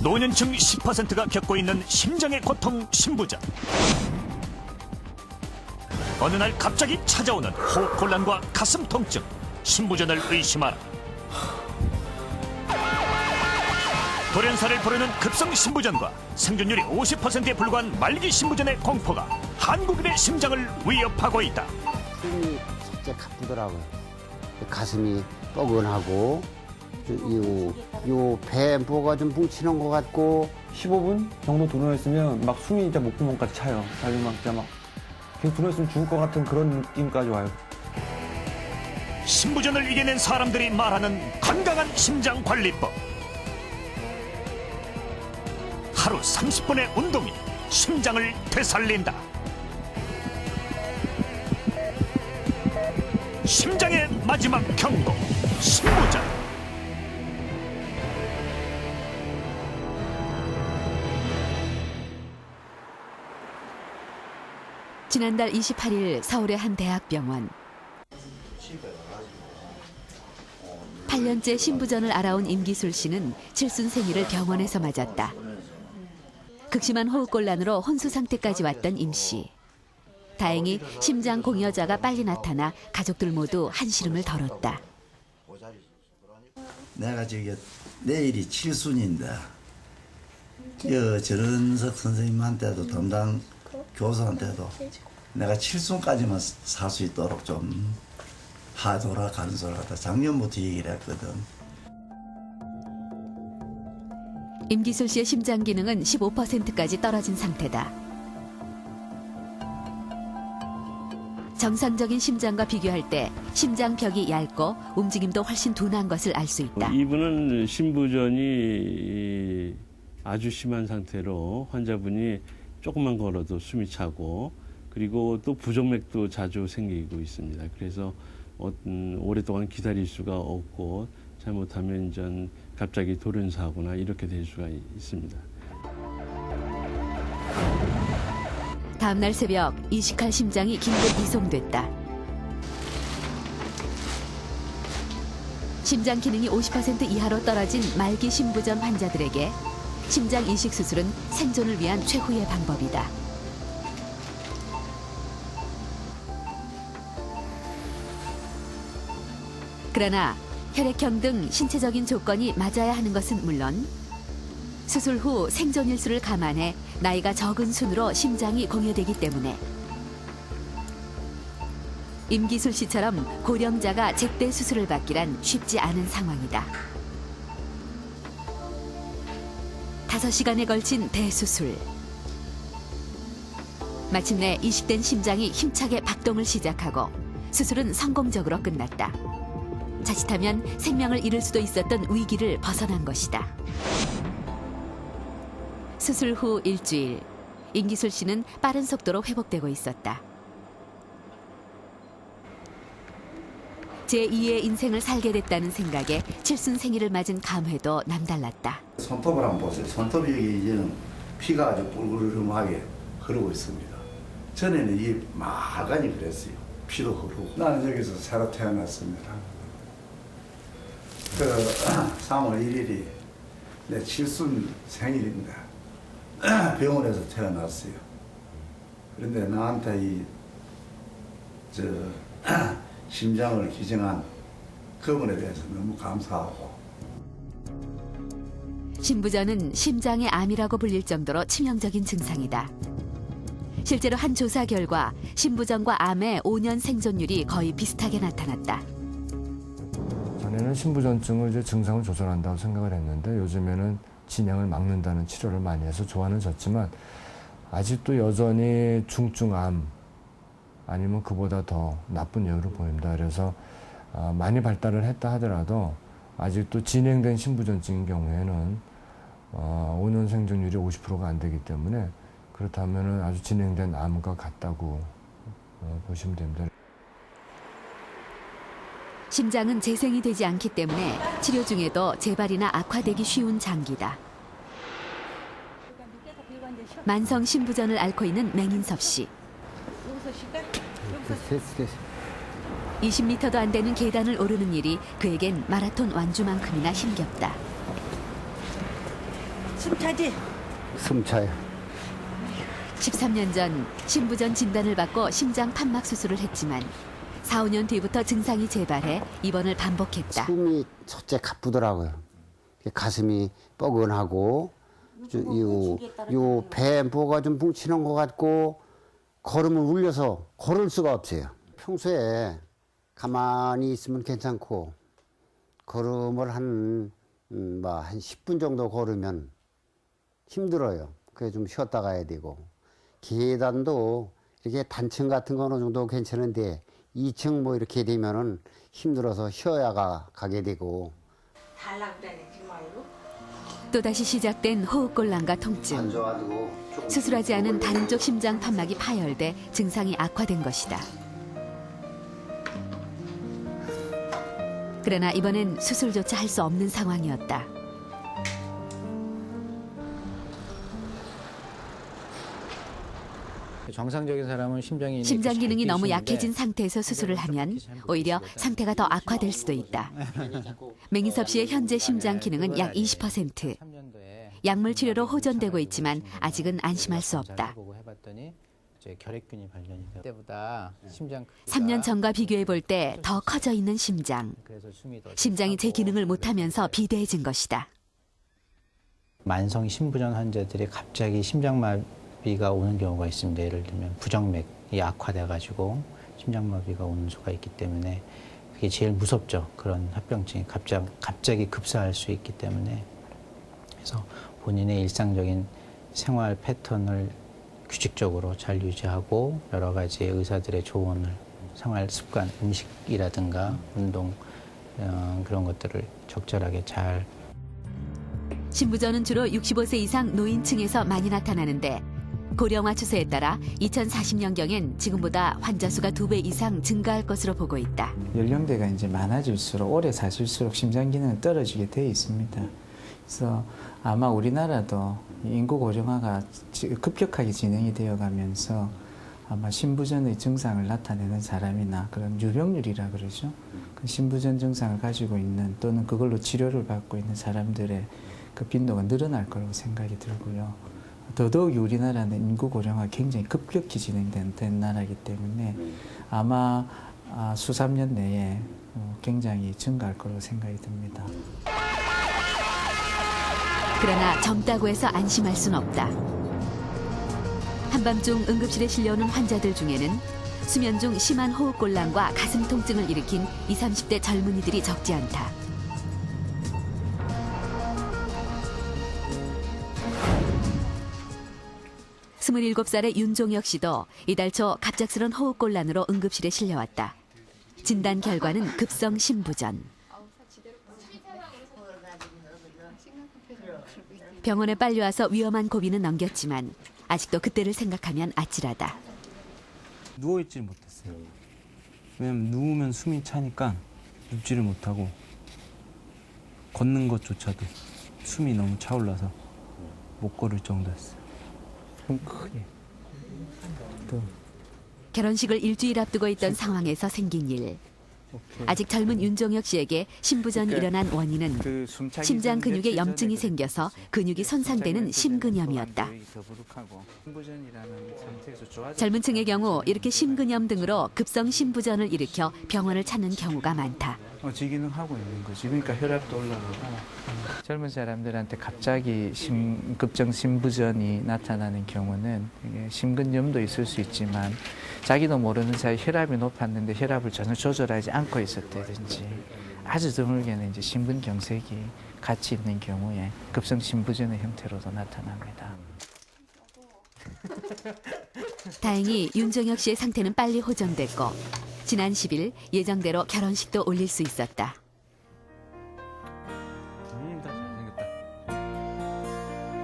노년층 10%가 겪고 있는 심장의 고통 신부전. 어느 날 갑자기 찾아오는 호흡곤란과 가슴 통증. 신부전을 의심하라. 돌연사를 부르는 급성 신부전과 생존율이 50%에 불과한 말기 신부전의 공포가 한국인의 심장을 위협하고 있다. 숨이 진짜 가쁘더라고요. 가슴이 뻐근하고 요 배 뭐가 좀 뭉치는 것 같고 15분 정도 도전했으면 막 숨이 진짜 목구멍까지 차요. 자기 막 진짜 막 계속 도전했으면 죽을 것 같은 그런 느낌까지 와요. 신부전을 이겨낸 사람들이 말하는 건강한 심장 관리법. 하루 30분의 운동이 심장을 되살린다. 심장의 마지막 경고, 신부전. 지난달 28일 서울의 한 대학병원. 8년째 신부전을 알아온 임기술 씨는 칠순 생일을 병원에서 맞았다. 극심한 호흡곤란으로 혼수 상태까지 왔던 임 씨. 다행히 심장 공여자가 빨리 나타나 가족들 모두 한시름을 덜었다. 내가 내일이 칠순인데 전원석 선생님한테도 담당 교수한테도 내가 칠순까지만 살 수 있도록 좀 하도라 간소라 하다 작년부터 얘기를 했거든. 임기술 씨의 심장 기능은 15%까지 떨어진 상태다. 정상적인 심장과 비교할 때 심장벽이 얇고 움직임도 훨씬 둔한 것을 알 수 있다. 이분은 신부전이 아주 심한 상태로 환자분이 조금만 걸어도 숨이 차고 그리고 또 부정맥도 자주 생기고 있습니다. 그래서 오랫동안 기다릴 수가 없고 잘못하면 이제 갑자기 돌연사하거나 이렇게 될 수가 있습니다. 다음 날 새벽 이식할 심장이 긴급 이송됐다. 심장 기능이 50% 이하로 떨어진 말기 신부전 환자들에게 심장 이식 수술은 생존을 위한 최후의 방법이다. 그러나 혈액형 등 신체적인 조건이 맞아야 하는 것은 물론 수술 후 생존 일수를 감안해 나이가 적은 순으로 심장이 공여되기 때문에 임기술 씨처럼 고령자가 제때 수술을 받기란 쉽지 않은 상황이다. 5시간에 걸친 대수술. 마침내 이식된 심장이 힘차게 박동을 시작하고 수술은 성공적으로 끝났다. 자칫하면 생명을 잃을 수도 있었던 위기를 벗어난 것이다. 수술 후 일주일, 임기술 씨는 빠른 속도로 회복되고 있었다. 제2의 인생을 살게 됐다는 생각에 칠순 생일을 맞은 감회도 남달랐다. 손톱을 한번 보세요. 손톱이 이제는 피가 아주 뿔뿔하게 흐르고 있습니다. 전에는 이 말간이 그랬어요. 피도 흐르고. 나는 여기서 새로 태어났습니다. 3월 1일이 내 칠순 생일입니다. 병원에서 태어났어요. 그런데 나한테 심장을 기증한 그분에 대해서 너무 감사하고. 신부전은 심장의 암이라고 불릴 정도로 치명적인 증상이다. 실제로 한 조사 결과 신부전과 암의 5년 생존율이 거의 비슷하게 나타났다. 전에는 신부전증을 이제 증상을 조절한다고 생각을 했는데 요즘에는 진행을 막는다는 치료를 많이 해서 좋아는 졌지만 아직도 여전히 중증암 아니면 그보다 더 나쁜 여유를 보입니다. 그래서 많이 발달을 했다 하더라도 아직도 진행된 신부전증인 경우에는 5년 생존율이 50%가 안 되기 때문에 그렇다면 아주 진행된 암과 같다고 보시면 됩니다. 심장은 재생이 되지 않기 때문에 치료 중에도 재발이나 악화되기 쉬운 장기다. 만성 신부전을 앓고 있는 맹인섭 씨. 20m도 안 되는 계단을 오르는 일이 그에겐 마라톤 완주만큼이나 힘겹다. 숨차지? 숨차요. 13년 전 심부전 진단을 받고 심장 판막 수술을 했지만 4, 5년 뒤부터 증상이 재발해 입원을 반복했다. 숨이 첫째 가쁘더라고요. 가슴이 뻐근하고 요 배부가 좀 뭉치는 것 같고 걸음을 울려서 걸을 수가 없어요. 평소에 가만히 있으면 괜찮고 걸음을 한 10분 정도 걸으면 힘들어요. 그래서 좀 쉬었다 가야 되고 계단도 이렇게 단층 같은 거 어느 정도 괜찮은데 2층 뭐 이렇게 되면은 힘들어서 쉬어야 가게 되고. 또다시 시작된 호흡곤란과 통증. 안 좋아도 수술하지 않은 다른 쪽 심장 판막이 파열돼 증상이 악화된 것이다. 그러나 이번엔 수술조차 할 수 없는 상황이었다. 정상적인 사람은 심장이 심장 기능이 너무 약해진 상태에서 수술을 하면 오히려 상태가 더 악화될 수도 있다. 맹인섭 씨의 현재 심장 기능은 약 20%. 약물 치료로 호전되고 있지만 아직은 안심할 수 없다. 3년 전과 비교해 볼 때 더 커져 있는 심장. 심장이 제 기능을 못하면서 비대해진 것이다. 만성 심부전 환자들이 갑자기 심장마비가 오는 경우가 있습니다. 예를 들면 부정맥이 악화돼가지고 심장마비가 오는 수가 있기 때문에 그게 제일 무섭죠. 그런 합병증이 갑자기 급사할 수 있기 때문에. 그래서 본인의 일상적인 생활 패턴을 규칙적으로 잘 유지하고 여러 가지 의사들의 조언을 생활 습관, 음식이라든가 운동 그런 것들을 적절하게 잘. 심부전은 주로 65세 이상 노인층에서 많이 나타나는데 고령화 추세에 따라 2040년경엔 지금보다 환자 수가 2배 이상 증가할 것으로 보고 있다. 연령대가 이제 많아질수록 오래 사실수록 심장 기능은 떨어지게 돼 있습니다. 그래서 아마 우리나라도 인구 고령화가 급격하게 진행이 되어 가면서 아마 심부전의 증상을 나타내는 사람이나 그런 유병률이라 그러죠. 그 심부전 증상을 가지고 있는 또는 그걸로 치료를 받고 있는 사람들의 그 빈도가 늘어날 거라고 생각이 들고요. 더더욱이 우리나라는 인구 고령화가 굉장히 급격히 진행된 나라이기 때문에 아마 수삼 년 내에 굉장히 증가할 거라고 생각이 듭니다. 그러나 젊다고 해서 안심할 순 없다. 한밤중 응급실에 실려오는 환자들 중에는 수면 중 심한 호흡곤란과 가슴 통증을 일으킨 20, 30대 젊은이들이 적지 않다. 스물일곱 살의 윤종혁 씨도 이달 초 갑작스런 호흡곤란으로 응급실에 실려왔다. 진단 결과는 급성 심부전. 병원에 빨리 와서 위험한 고비는 넘겼지만 아직도 그때를 생각하면 아찔하다. 누워있지를 못했어요. 왜냐면 누우면 숨이 차니까 눕지를 못하고 걷는 것조차도 숨이 너무 차올라서 못 걸을 정도였어요. 좀 크게. 결혼식을 일주일 앞두고 있던 상황에서 생긴 일. 아직 젊은 윤종혁 씨에게 심부전이 일어난 원인은 심장 근육에 염증이 생겨서 근육이 손상되는 심근염이었다. 젊은 층의 경우 이렇게 심근염 등으로 급성 심부전을 일으켜 병원을 찾는 경우가 많다. 지기능 하고 있는 거지. 그러니까 혈압도 올라가고. 젊은 사람들한테 갑자기 급성 심부전이 나타나는 경우는 심근염도 있을 수 있지만 자기도 모르는 사이 혈압이 높았는데 혈압을 전혀 조절하지 않고 있었다든지 아주 드물게는 이제 심근경색이 같이 있는 경우에 급성 심부전의 형태로도 나타납니다. 다행히 윤종혁 씨의 상태는 빨리 호전됐고 지난 10일 예정대로 결혼식도 올릴 수 있었다.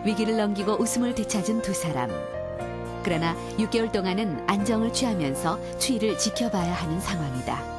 위기를 넘기고 웃음을 되찾은 두 사람. 그러나 6개월 동안은 안정을 취하면서 추위를 지켜봐야 하는 상황이다.